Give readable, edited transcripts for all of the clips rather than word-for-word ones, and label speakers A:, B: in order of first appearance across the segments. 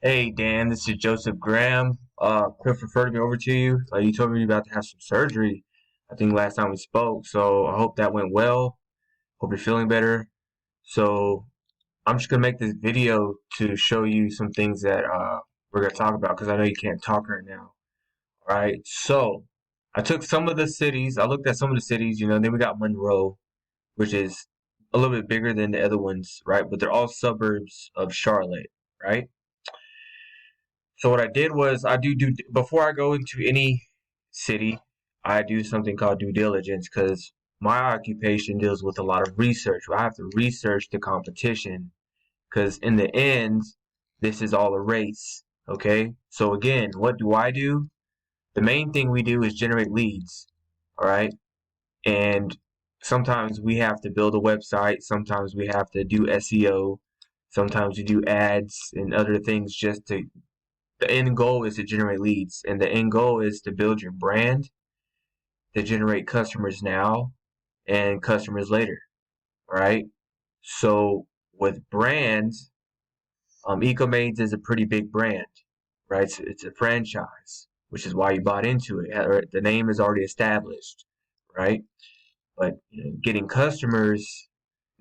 A: Hey Dan, this is Joseph Graham. Cliff referred me over to you. You told me you're about to have some surgery, I think last time we spoke. So I hope that went well. Hope you're feeling better. So I'm just gonna make this video to show you some things that we're gonna talk about because I know you can't talk right now. All right. So I took some of the cities. I looked at some of the cities. Then we got Monroe, which is a little bit bigger than the other ones, right? But they're all suburbs of Charlotte, right? So what I did was I do before I go into any city, I do something called due diligence because my occupation deals with a lot of research. I have to research the competition because in the end, this is all a race. Okay. So again, what do I do? The main thing we do is generate leads. All right. And sometimes we have to build a website. Sometimes we have to do SEO. Sometimes we do ads and other things just to the end goal is to generate leads, and the end goal is to build your brand to generate customers now and customers later, right? So with brands, EcoMaids is a pretty big brand, right? It's a franchise, which is why you bought into it. The name is already established, right? But getting customers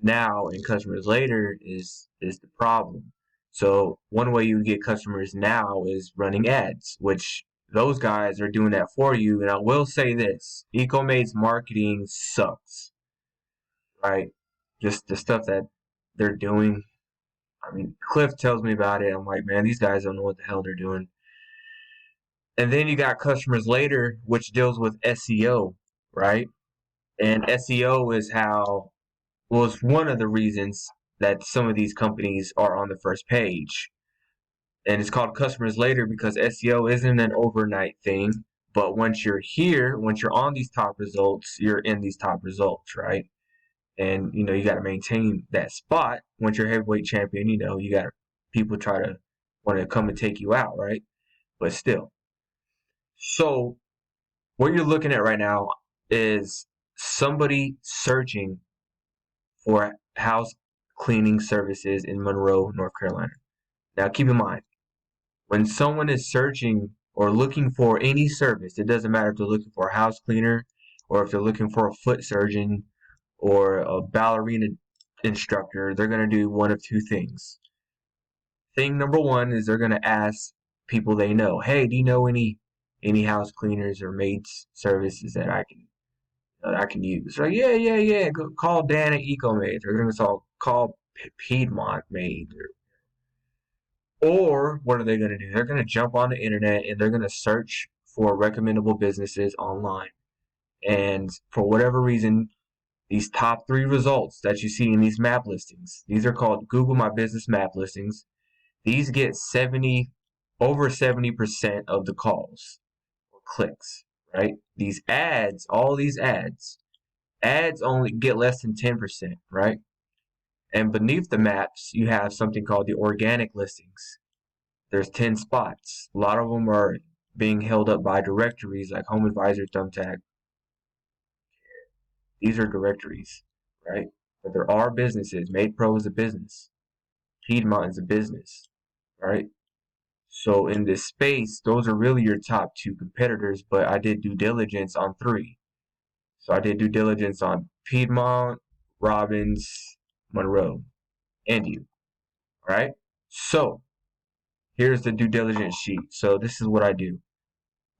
A: now and customers later is the problem. So one way you get customers now is running ads, which those guys are doing that for you. And I will say this, EcoMade's marketing sucks, right? Just the stuff that they're doing. I mean, Cliff tells me about it. I'm like, man, these guys don't know what the hell they're doing. And then you got customers later, which deals with SEO, right? And SEO is how was one of the reasons that some of these companies are on the first page. And it's called customers later because SEO isn't an overnight thing. But once you're here, once you're on these top results, you're in these top results, right? And you got to maintain that spot. Once you're heavyweight champion, you got people try to want to come and take you out, right? But still. So what you're looking at right now is somebody searching for house cleaning services in Monroe, North Carolina. Now, keep in mind, when someone is searching or looking for any service, it doesn't matter if they're looking for a house cleaner or if they're looking for a foot surgeon or a ballerina instructor, they're going to do one of two things. Thing number one is they're going to ask people they know, hey, do you know any house cleaners or maids services that I can use? Like, yeah. Go call Dan at EcoMaids. Or they're going to call Piedmont Maids. Or what are they going to do? They're going to jump on the internet and they're going to search for recommendable businesses online. And for whatever reason, these top three results that you see in these map listings, these are called Google My Business map listings. These get over 70% of the calls or clicks, right? These ads, all these ads only get less than 10%, right? And beneath the maps, you have something called the organic listings. There's 10 spots. A lot of them are being held up by directories like Home Advisor, Thumbtack. These are directories, right? But there are businesses. Made Pro is a business. Piedmont is a business, right? So in this space, those are really your top two competitors, but I did due diligence on three. So I did due diligence on Piedmont, Robbins, Monroe, and you, right? So here's the due diligence sheet. So this is what I do.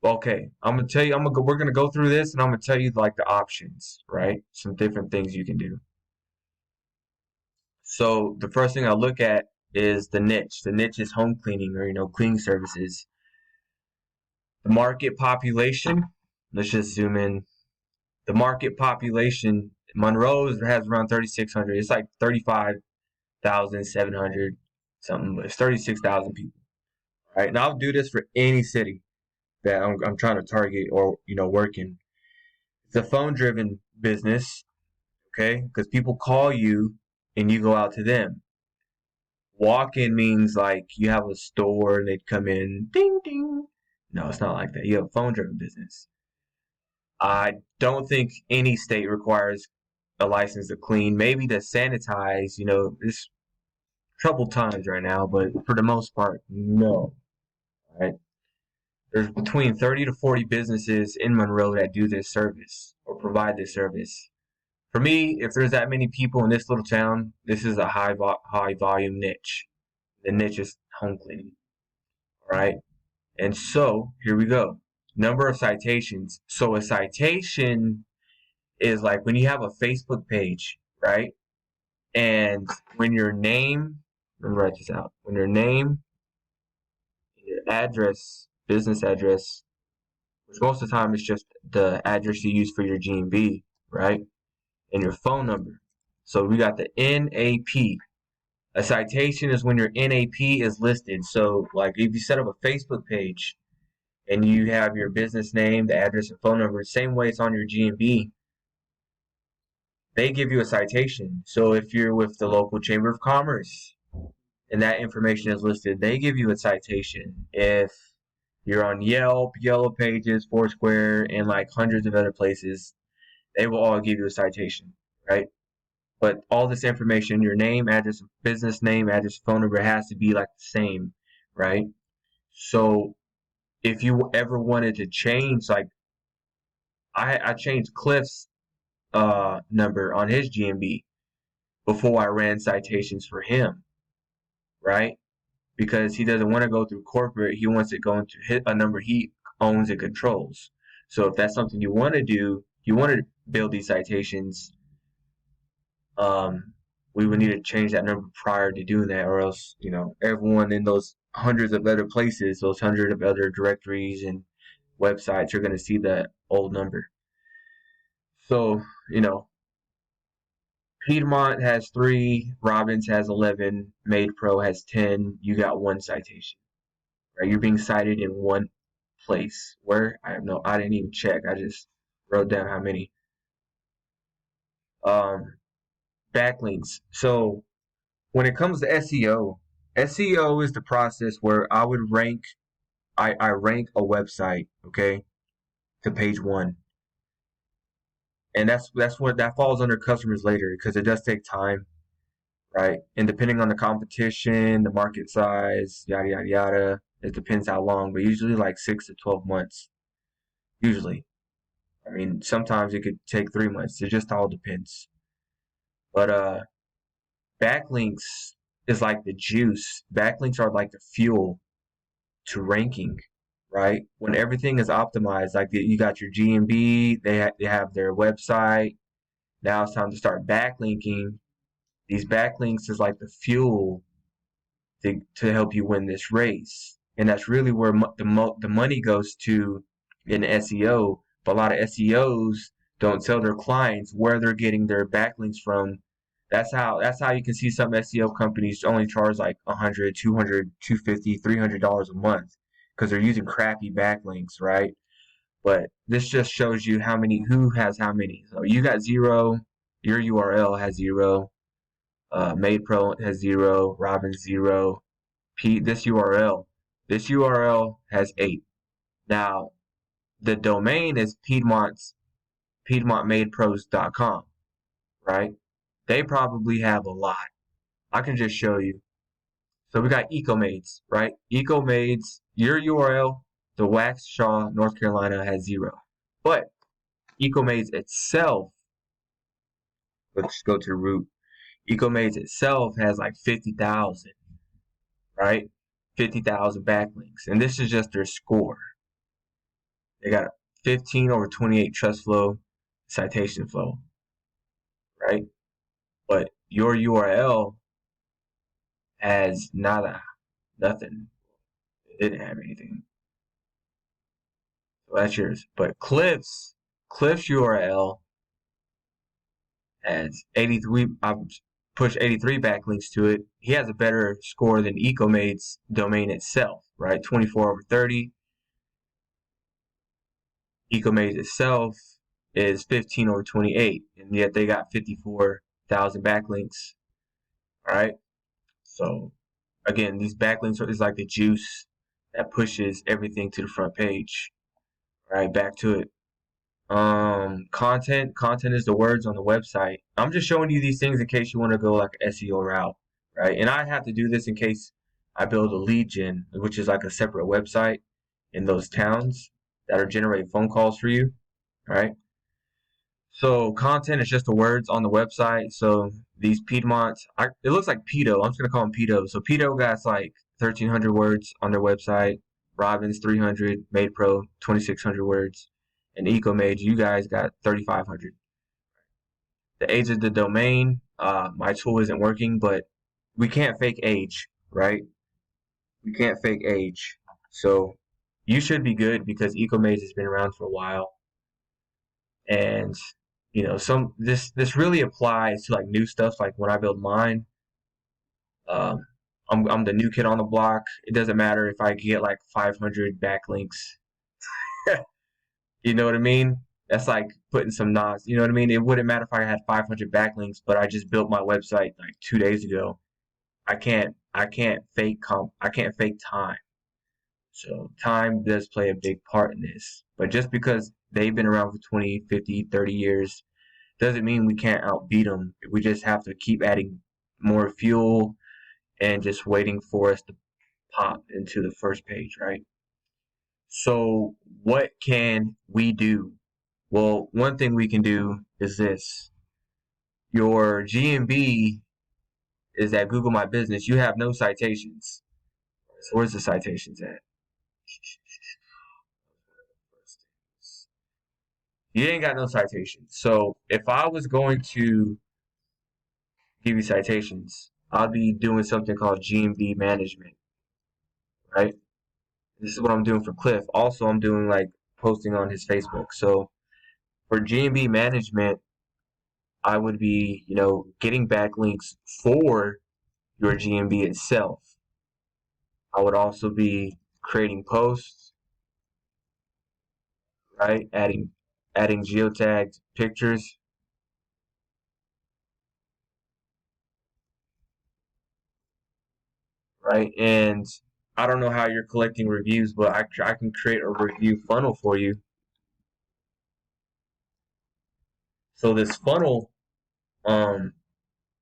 A: Okay, I'm gonna tell you. We're gonna go through this, and I'm gonna tell you like the options, right? Some different things you can do. So the first thing I look at is the niche. The niche is home cleaning or cleaning services. The market population. Let's just zoom in. The market population. Monroe has around 3,600. It's like 35,700 something, but it's 36,000 people. All right, now I'll do this for any city that I'm trying to target or work in. It's a phone driven business, okay? Because people call you and you go out to them. Walk in means like you have a store and they'd come in, ding ding. No, it's not like that. You have a phone driven business. I don't think any state requires a license to clean. Maybe to sanitize, this troubled times right now, but for the most part, no. Right? There's between 30 to 40 businesses in Monroe that do this service or provide this service. For me, if there's that many people in this little town, this is a high volume niche. The niche is home cleaning. All right. And so here we go. Number of citations. So a citation is like when you have a Facebook page, right? And when your name, let me write this out. When your name, your address, business address, which most of the time is just the address you use for your Gmb, right? And your phone number. So we got the NAP. A citation is when your NAP is listed. So like if you set up a Facebook page and you have your business name, the address and phone number, same way it's on your Gmb, they give you a citation. So if you're with the local Chamber of Commerce and that information is listed, they give you a citation. If you're on Yelp, Yellow Pages, Foursquare, and like hundreds of other places, they will all give you a citation, right? But all this information, your name, address, business name, address, phone number has to be like the same, right? So if you ever wanted to change, like I changed Cliff's number on his Gmb before I ran citations for him, right? Because he doesn't want to go through corporate. He wants it going to hit a number he owns and controls. So if that's something you want to do, you want to build these citations, we would need to change that number prior to doing that, or else, everyone in those hundreds of other places, those hundreds of other directories and websites are going to see that old number. So, Piedmont has 3, Robbins has 11, Made Pro has 10. You got 1 citation, right? You're being cited in one place. Where? I didn't even check. I just wrote down how many. Backlinks. So when it comes to SEO is the process where I would rank. I rank a website, okay, to page 1, and that's what that falls under customers later because it does take time, right? And depending on the competition, the market size, yada yada yada, it depends how long, but usually like 6 to 12 months. Usually, I mean, sometimes it could take 3 months. It just all depends. But backlinks is like the juice. Backlinks are like the fuel to ranking, right? When everything is optimized, like you got your Gmb, they have their website. Now it's time to start backlinking. These backlinks is like the fuel to help you win this race, and that's really where the money goes to in SEO. But a lot of SEOs don't tell their clients where they're getting their backlinks from. That's how you can see some SEO companies only charge like $100, $200, $250, $300 a month because they're using crappy backlinks, right? But this just shows you who has how many. So you got 0, your URL has 0, Made Pro has 0, Robin 0, this URL has 8. Now the domain is PiedmontMadePros.com, right? They probably have a lot. I can just show you. So we got EcoMaids, right? EcoMaids, your URL, the Waxhaw, North Carolina has 0. But EcoMaids itself, let's go to the root. EcoMaids itself has like 50,000, right? 50,000 backlinks. And this is just their score. They got 15/28 trust flow, citation flow, right? But your URL has nothing. It didn't have anything. So that's yours. But Cliff's URL has 83. I've pushed 83 backlinks to it. He has a better score than EcoMade's domain itself, right? 24/30. EcoMade itself is 15/28, and yet they got 54,000 backlinks. All right. So again, these backlinks is like the juice that pushes everything to the front page. All right, back to it. Content is the words on the website. I'm just showing you these things in case you want to go like an SEO route, right? And I have to do this in case I build a lead gen, which is like a separate website in those towns that are generating phone calls for you, right? So content is just the words on the website. So these Piedmonts, it looks like Pedo. I'm just gonna call them Pedo. So Pedo got like 1,300 words on their website. Robbins 300, Made Pro 2,600 words, and EcoMage, you guys got 3,500. The age of the domain, my tool isn't working, but we can't fake age, right? We can't fake age. So you should be good because EcoMage has been around for a while. And this really applies to like new stuff. Like when I build mine, um, I'm the new kid on the block. It doesn't matter if I get like 500 backlinks. You know what I mean? That's like putting some knots. You know what I mean? It wouldn't matter if I had 500 backlinks, but I just built my website like 2 days ago. I can't fake time. So time does play a big part in this. But just because they've been around for 20, 50, 30 years doesn't mean we can't outbeat them. We just have to keep adding more fuel and just waiting for us to pop into the first page, right? So what can we do? Well, one thing we can do is this. Your GMB is at Google My Business. You have no citations. So where's the citations at? You ain't got no citations. So if I was going to give you citations, I'll be doing something called Gmb Management, right? This is what I'm doing for Cliff. Also, I'm doing like posting on his Facebook. So for Gmb Management, I would be, getting backlinks for your GMB itself. I would also be creating posts, right? Adding geotagged pictures, right? And I don't know how you're collecting reviews, but I can create a review funnel for you. So this funnel,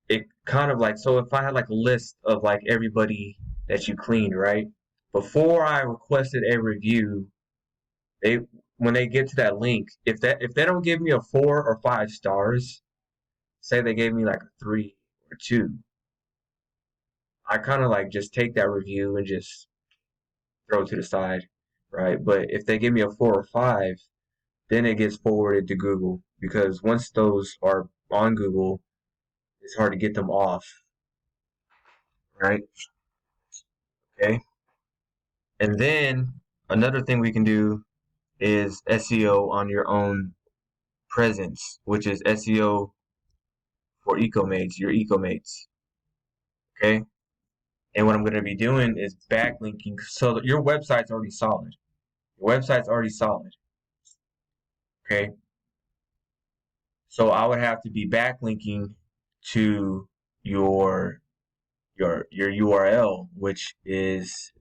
A: it kind of like, so if I had like a list of like everybody that you cleaned, right? Before I requested a review, they when they get to that link, if they don't give me a 4 or 5 stars, say they gave me like a 3 or 2, I kind of like just take that review and just throw it to the side, right? But if they give me a 4 or 5, then it gets forwarded to Google because once those are on Google, it's hard to get them off, right? Okay. And then another thing we can do is SEO on your own presence, which is SEO for ecomates, your ecomates. Okay. And what I'm going to be doing is backlinking so that your website's already solid. Your website's already solid. Okay. So I would have to be backlinking to your URL, which is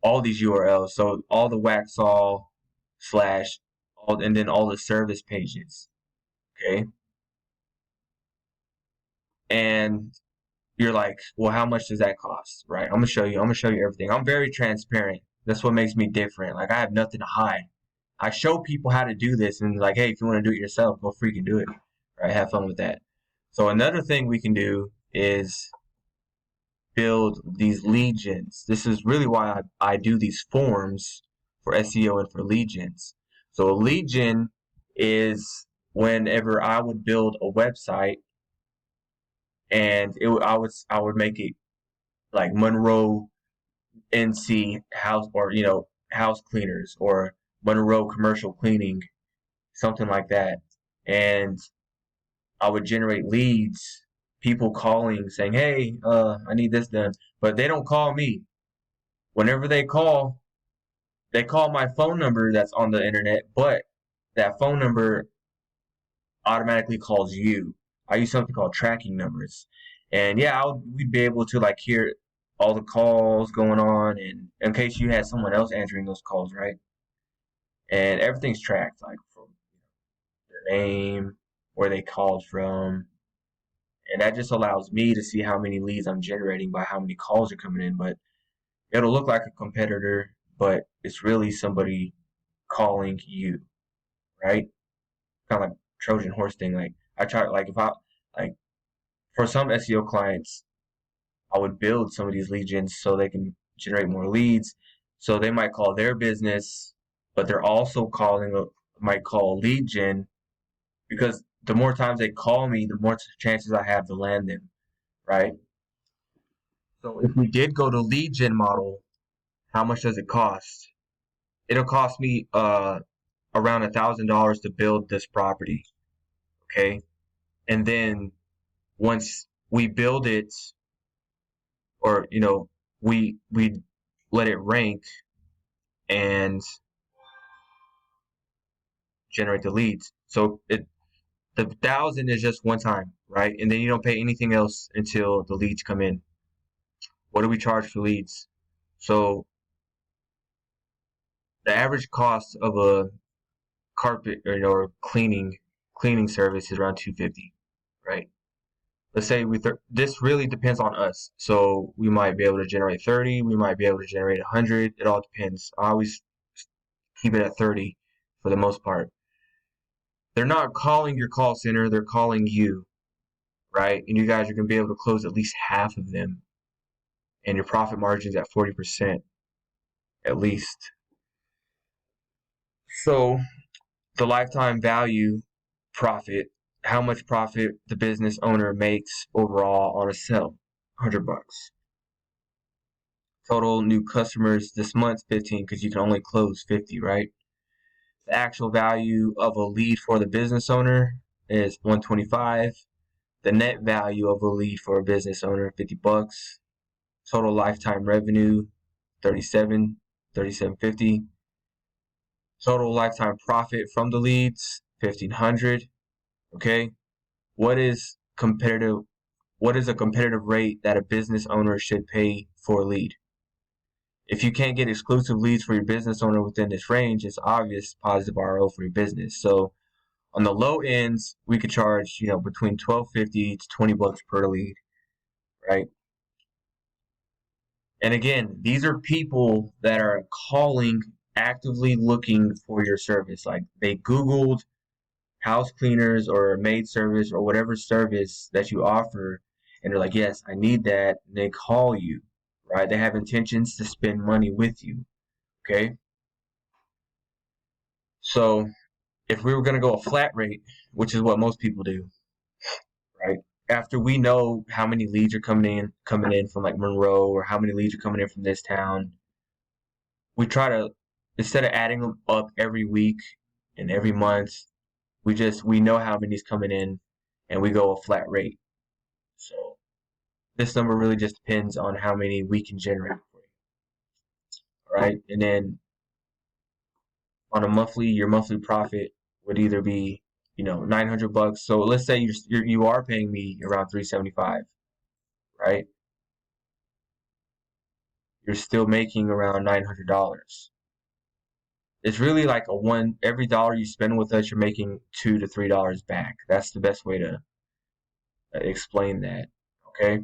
A: all these URLs. So all the Waxall slash all and then all the service pages. Okay. And you're like, well, how much does that cost? Right. I'm gonna show you everything. I'm very transparent. That's what makes me different. Like I have nothing to hide. I show people how to do this and like, hey, if you want to do it yourself, go freaking do it. Right. Have fun with that. So another thing we can do is build these lead gens. This is really why I do these forms for SEO and for lead gens. So a lead gen is whenever I would build a website and I would make it like Monroe NC house or house cleaners or Monroe commercial cleaning, something like that. And I would generate leads, people calling saying, "Hey, I need this done," but they don't call me. Whenever they call my phone number that's on the internet, but that phone number automatically calls you. I use something called tracking numbers, and yeah, we'd be able to like hear all the calls going on, and in case you had someone else answering those calls, right? And everything's tracked, like from their name, where they called from, And that just allows me to see how many leads I'm generating by how many calls are coming in. But it'll look like a competitor, but it's really somebody calling you, right? Kind of like Trojan horse thing. Like I try, like for some SEO clients, I would build some of these lead gens so they can generate more leads. So they might call their business, but they're also might call lead gen, because the more times they call me, the more chances I have to land them, right? So if we did go to lead gen model, how much does it cost? It'll cost me around $1,000 to build this property, okay? And then once we build it, or we let it rank and generate the leads. So the 1,000 is just one time, right? And then you don't pay anything else until the leads come in. What do we charge for leads? So the average cost of a carpet or cleaning service is around $250, right? Let's say this really depends on us. So we might be able to generate 30, we might be able to generate 100. It all depends. I always keep it at 30 for the most part. They're not calling your call center, they're calling you, right? And you guys are going to be able to close at least half of them. And your profit margin's at 40% at least. So the lifetime value profit, how much profit the business owner makes overall on a sale, $100. Total new customers this month, 15, because you can only close 50, right? The actual value of a lead for the business owner is 125. The net value of a lead for a business owner, $50. Total lifetime revenue, 3750. Total lifetime profit from the leads, 1,500. Okay. What is a competitive rate that a business owner should pay for a lead? If you can't get exclusive leads for your business owner within this range, it's obvious positive RO for your business. So on the low ends, we could charge, between $12.50 to $20 per lead, right? And again, these are people that are calling, actively looking for your service. Like they Googled house cleaners or maid service or whatever service that you offer, and they're like, yes, I need that. And they call you, right? They have intentions to spend money with you, okay? So if we were going to go a flat rate, which is what most people do, right? After we know how many leads are coming in from like Monroe, or how many leads are coming in from this town, we try to, instead of adding them up every week and every month, we know how many's coming in, and we go a flat rate. So this number really just depends on how many we can generate for you. All right, and then on your monthly profit would either be $900. So let's say you are paying me around $375, right? You're still making around $900. It's really like every dollar you spend with us, you're making $2 to $3 back. That's the best way to explain that. Okay.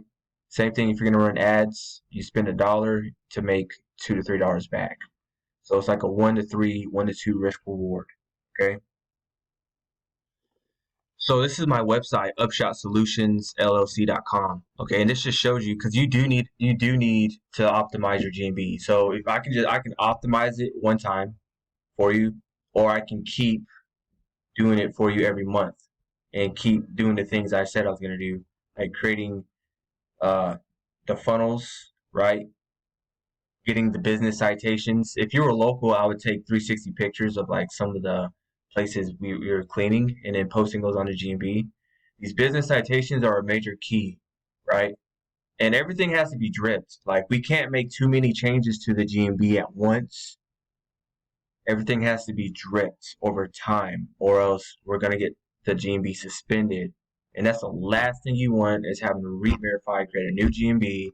A: Same thing if you're gonna run ads, you spend $1 to make $2 to $3 back. So it's like a 1 to 3, 1 to 2 risk reward. Okay. So this is my website, upshotsolutionsllc.com. Okay, and this just shows you, because you do need to optimize your GMB. So if I can optimize it one time for you, or I can keep doing it for you every month and keep doing the things I said I was gonna do, like creating the funnels, right? Getting the business citations. If you were local, I would take 360 pictures of like some of the places we were cleaning, and then posting those on the Gmb. These business citations are a major key, right? And everything has to be dripped. Like we can't make too many changes to the Gmb at once. Everything has to be dripped over time, or else we're gonna get the Gmb suspended. And that's the last thing you want, is having to re-verify, create a new Gmb,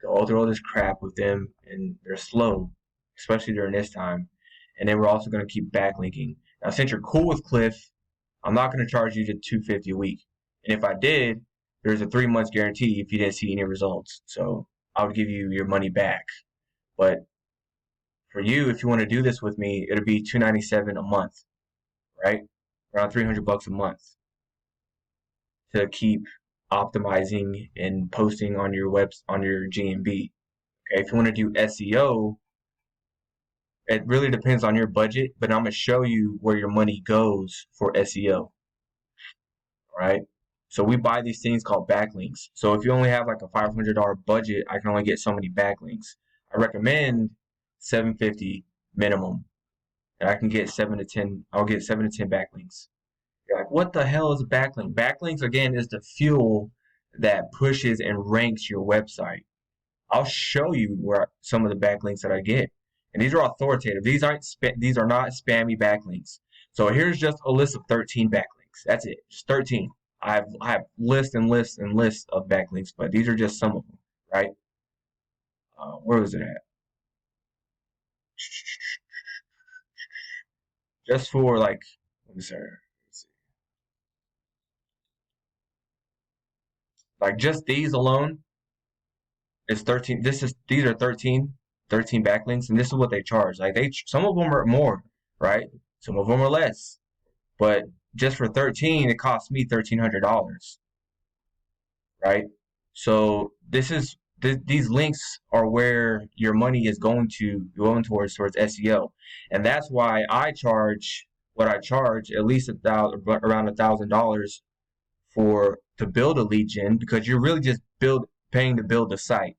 A: go through all this crap with them, and they're slow, especially during this time. And then we're also going to keep backlinking. Now, since you're cool with Cliff, I'm not going to charge you to $250 a week. And if I did, there's a 3 months guarantee if you didn't see any results. So I would give you your money back. But for you, if you want to do this with me, it'll be $297 a month, right? Around $300 a month to keep optimizing and posting on your on your Gmb. Okay, if you want to do SEO, it really depends on your budget, but I'm gonna show you where your money goes for SEO. Right? So we buy these things called backlinks. So if you only have like a $500 budget, I can only get so many backlinks. I recommend $750 minimum, and I can get 7 to 10. I'll get 7 to 10 backlinks. You're like, what the hell is a backlink? Backlinks again is the fuel that pushes and ranks your website. I'll show you where some of the backlinks that I get, and these are authoritative. These are not spammy backlinks. So here's just a list of 13 backlinks. That's it, just 13. I have lists and lists and lists of backlinks, but these are just some of them, right? Where was it at? Just for like, let's see. Like just these alone is 13. These are 13 backlinks, and this is what they charge. Like some of them are more, right? Some of them are less. But just for 13, it cost me $1,300, right? So these links are where your money is going towards SEO, and that's why I charge what I charge, at least around $1,000 to build a lead gen, because you're really just paying to build the site.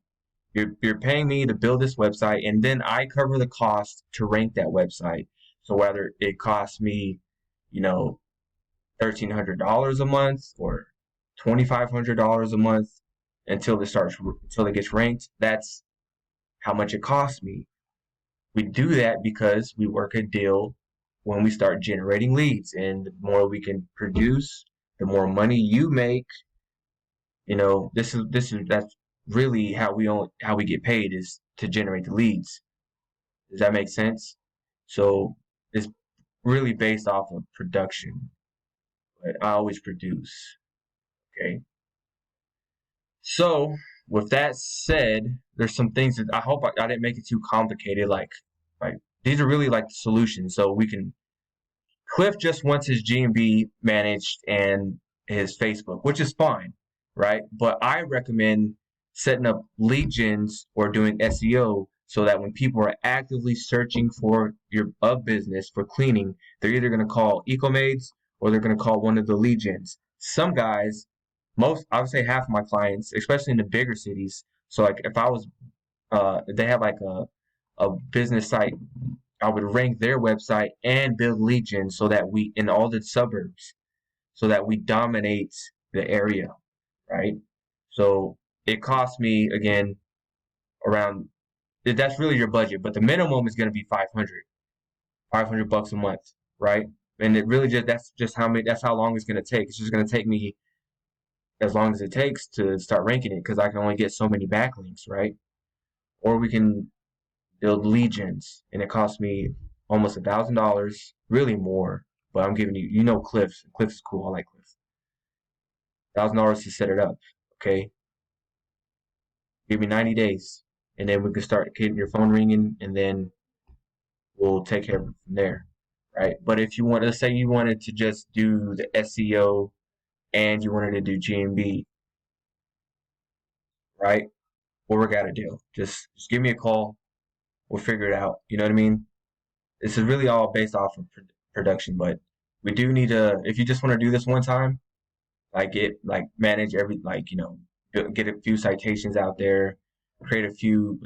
A: You're paying me to build this website, and then I cover the cost to rank that website. So whether it costs me, $1,300 a month or $2,500 a month until it gets ranked, that's how much it costs me. We do that because we work a deal when we start generating leads, and the more we can produce, the more money you make. That's really how we get paid, is to generate the leads. Does that make sense? So it's really based off of production, but I always produce. Okay. So with that said, there's some things that I hope I didn't make it too complicated. Like these are really like the solutions. So Cliff just wants his Gmb managed and his Facebook, which is fine, right? But I recommend setting up lead gens or doing SEO so that when people are actively searching for your business for cleaning, they're either going to call EcoMaids or they're going to call one of the lead gens. Some guys, I would say half of my clients, especially in the bigger cities. So like if they have like a business site, I would rank their website and build lead gen so that in all the suburbs, so that we dominate the area, right? So it costs me, again, that's really your budget, but the minimum is going to be $500 a month, right? And it really that's how long it's going to take. It's just going to take me as long as it takes to start ranking it, because I can only get so many backlinks, right? Or we can build lead gens, and it costs me almost $1,000, really more. But I'm giving you, Cliff. Cliff is cool. I like Cliff. $1,000 to set it up. Okay. Give me 90 days, and then we can start getting your phone ringing, and then we'll take care of it from there, right? But if let's say you wanted to just do the SEO and you wanted to do Gmb, right? We'll work out a deal. Just give me a call. We'll figure it out. You know what I mean? This is really all based off of production, but we do need to, if you just want to do this one time, manage get a few citations out there, create a few,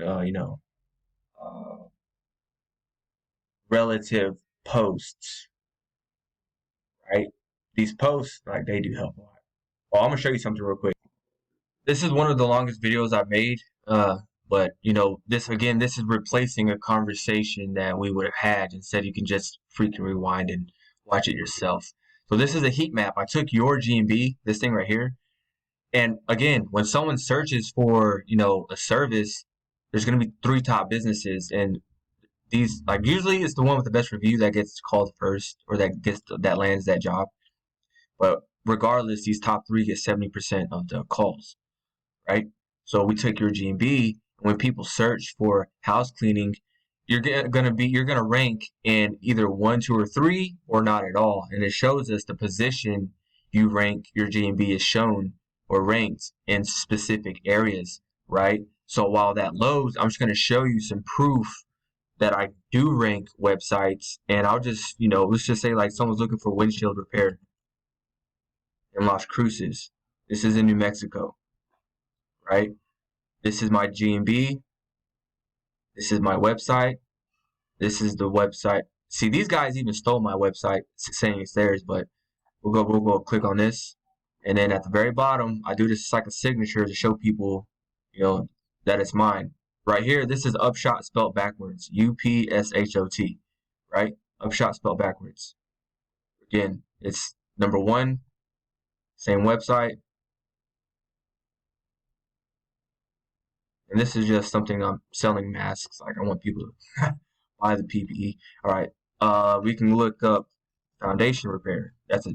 A: relative posts, right? These posts, they do help a lot. Well, I'm gonna show you something real quick. This is one of the longest videos I've made, but this is replacing a conversation that we would have had. Instead, you can just freaking rewind and watch it yourself. So this is a heat map. I took your Gmb, this thing right here, and again, when someone searches for a service, there's going to be 3 top businesses, and these usually it's the one with the best review that gets called first, or that lands that job. But regardless, these top 3 get 70% of the calls, right? So we take your Gmb. When people search for house cleaning, you're gonna rank in either 1, 2, or 3, or not at all. And it shows us the position you rank your Gmb is shown or ranked in specific areas, right? So while that loads, I'm just gonna show you some proof that I do rank websites, and I'll just, let's just say like someone's looking for windshield repair in Las Cruces. This is in New Mexico, right? This is my Gmb. This is my website. This is the website. See, these guys even stole my website saying it's theirs, but we'll go click on this. And then at the very bottom, I do this like a signature to show people, that it's mine. Right here, this is Upshot spelled backwards. UPSHOT, right? Upshot spelled backwards. Again, it's number 1, same website. And this is just something I'm selling masks. Like I want people to buy the PPE. All right. We can look up foundation repair. That's a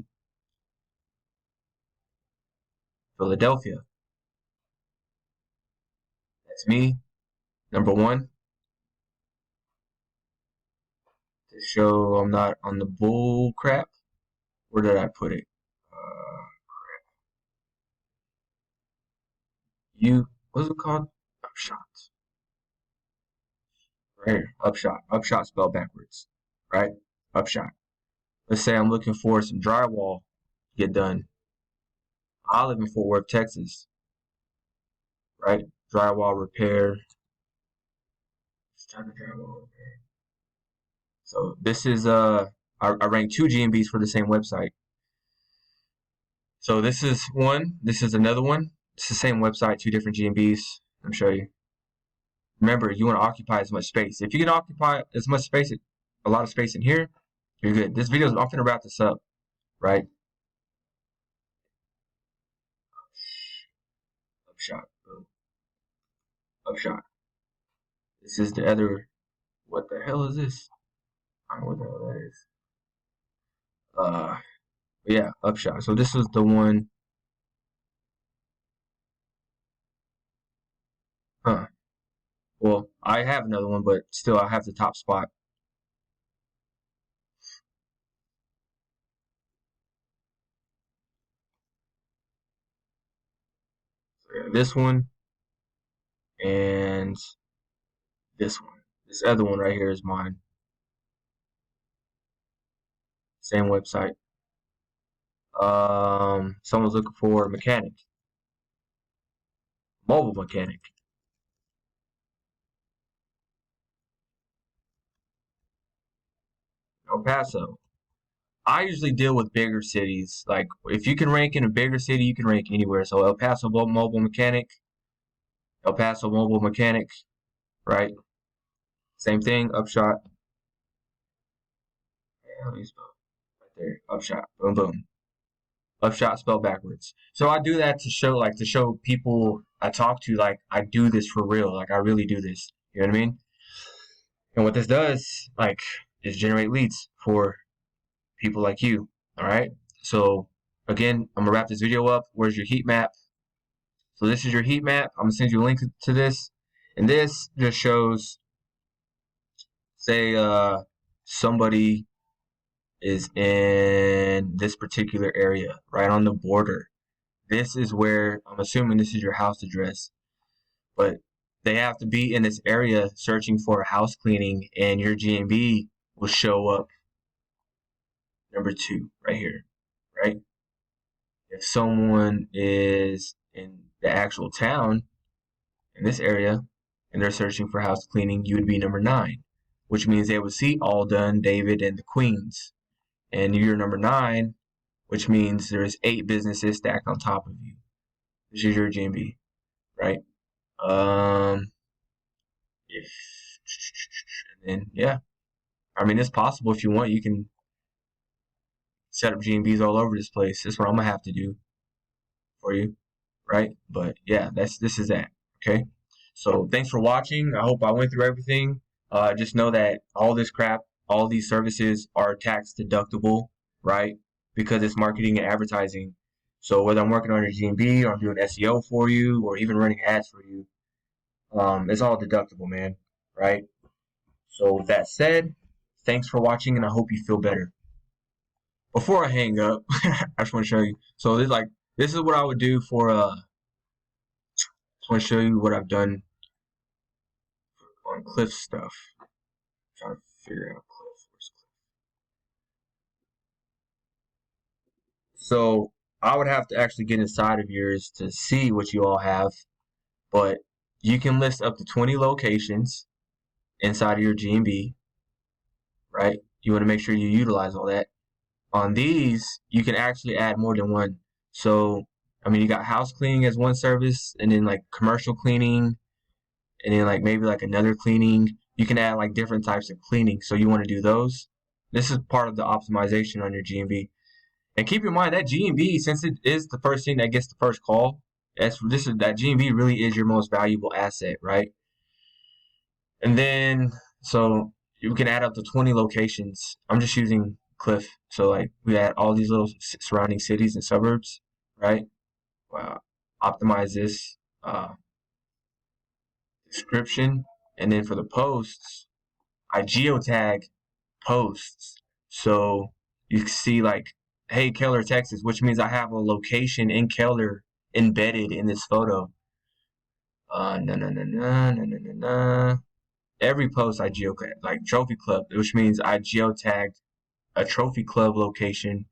A: Philadelphia. That's me. Number 1. To show I'm not on the bull crap. Where did I put it? What's it called? Upshot. Right here. Upshot. Upshot spelled backwards. Right? Upshot. Let's say I'm looking for some drywall to get done. I live in Fort Worth, Texas. Right? Drywall repair. Drywall repair. So this is I ranked 2 Gmbs for the same website. So this is one. This is another one. It's the same website, 2 different Gmbs. Let me show you. Remember, you want to occupy as much space. If you can occupy as much space, a lot of space in here, you're good. This video, I'm going to wrap this up, right? Upshot. Boom. Upshot. This is the other. What the hell is this? I don't know what the hell that is. Yeah, Upshot. So this was the one. Huh. Well, I have another one, but still I have the top spot. So yeah, this one and this one. This other one right here is mine. Same website. Someone's looking for a mechanic. Mobile mechanic. El Paso. I usually deal with bigger cities. Like, if you can rank in a bigger city, you can rank anywhere. So El Paso mobile mechanic. El Paso mobile mechanic. Right? Same thing. Upshot. Yeah, let me spell right there. Upshot. Boom, boom. Upshot spelled backwards. So I do that to show people I talk to, like, I do this for real. Like, I really do this. You know what I mean? And what this does, like, is generate leads for people like you. All right. So again, I'm gonna wrap this video up. Where's your heat map? So this is your heat map. I'm gonna send you a link to this, and this just shows, say, somebody is in this particular area, right on the border. This is where, I'm assuming this is your house address, but they have to be in this area searching for a house cleaning, and your Gmb will show up number 2 right here, right? If someone is in the actual town in this area and they're searching for house cleaning, you would be number 9, which means they would see All Done, David, and the Queens. And you're number 9, which means there's 8 businesses stacked on top of you. This is your Gmb, right? And then, yeah. I mean, it's possible if you want, you can set up Gmbs all over this place. That's what I'm gonna have to do for you, right? But yeah, this is that. Okay. So thanks for watching. I hope I went through everything. Just know that all this crap, all these services are tax deductible, right? Because it's marketing and advertising. So whether I'm working on your Gmb or I'm doing SEO for you or even running ads for you, it's all deductible, man. Right? So with that said, thanks for watching and I hope you feel better. Before I hang up, I just want to show you. So this is what I would do for just want to show you what I've done on Cliff stuff. I'm trying to figure out Cliff. Where's Cliff? So I would have to actually get inside of yours to see what you all have, but you can list up to 20 locations inside of your Gmb, right? You want to make sure you utilize all that. On these, you can actually add more than one. So, I mean, you got house cleaning as one service, and then like commercial cleaning, and then like maybe like another cleaning. You can add like different types of cleaning. So you want to do those. This is part of the optimization on your Gmb. And keep in mind that Gmb, since it is the first thing that gets the first call, that Gmb really is your most valuable asset, right? And then so you can add up to 20 locations. I'm just using Cliff, so like we add all these little surrounding cities and suburbs, right? Optimize this description, and then for the posts, I geotag posts, so you can see like, hey, Keller, Texas, which means I have a location in Keller embedded in this photo. Every post I geotag, like Trophy Club, which means I geotagged a Trophy Club location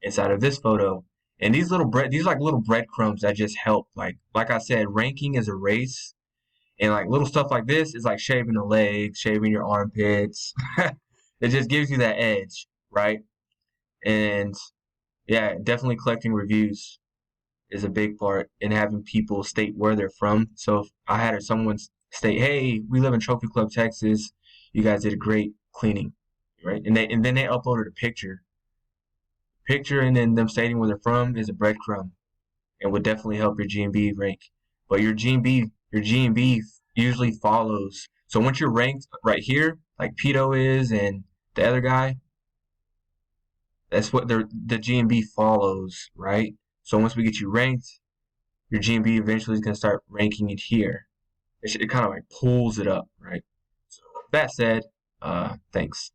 A: inside of this photo. And these like little breadcrumbs that just help. Like I said, ranking is a race, and like little stuff like this is like shaving the legs, shaving your armpits. It just gives you that edge, right? And yeah, definitely collecting reviews is a big part, and having people state where they're from. So if I had someone state, "Hey, we live in Trophy Club, Texas. You guys did a great cleaning," right? And then they uploaded a picture, and then them stating where they're from is a breadcrumb, and would definitely help your Gmb rank. But your Gmb usually follows. So once you're ranked right here, like Pito is and the other guy, that's what the Gmb follows, right? So once we get you ranked, your Gmb eventually is going to start ranking it here. It kind of like pulls it up, right? So that said, thanks.